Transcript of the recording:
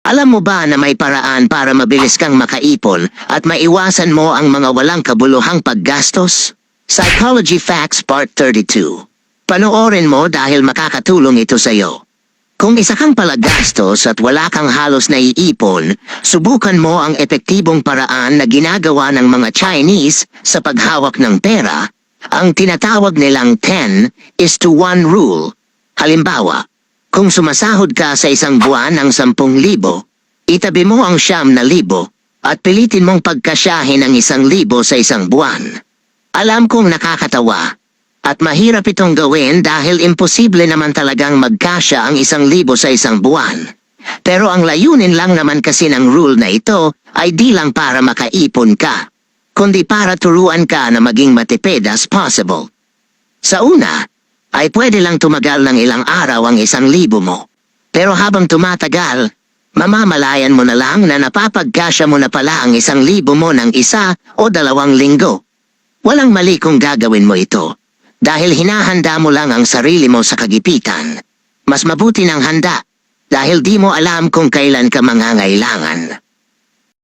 Alam mo ba na may paraan para mabilis kang makaipon at maiwasan mo ang mga walang kabuluhang paggastos? Psychology Facts Part 32. Panoorin mo dahil makakatulong ito sa iyo. Kung isa kang palagastos at wala kang halos naiipon, subukan mo ang epektibong paraan na ginagawa ng mga Chinese sa paghawak ng pera, ang tinatawag nilang 10 is to 1 rule. Halimbawa, kung sumasahod ka sa isang buwan ng 10,000, itabi mo ang 9,000 at pilitin mong pagkasyahin ang 1,000 sa isang buwan. Alam kong nakakatawa at mahirap itong gawin dahil imposible naman talagang magkasya ang 1,000 sa isang buwan. Pero ang layunin lang naman kasi ng rule na ito ay di lang para makaipon ka, kundi para turuan ka na maging matipid as possible. Sa una, ay pwede lang tumagal ng ilang araw ang 1,000 mo. Pero habang tumatagal, mamamalayan mo na lang na napapagkasya mo na pala ang 1,000 mo ng 1 o 2 linggo. Walang mali kung gagawin mo ito, dahil hinahanda mo lang ang sarili mo sa kagipitan. Mas mabuti ng handa, dahil di mo alam kung kailan ka mangangailangan.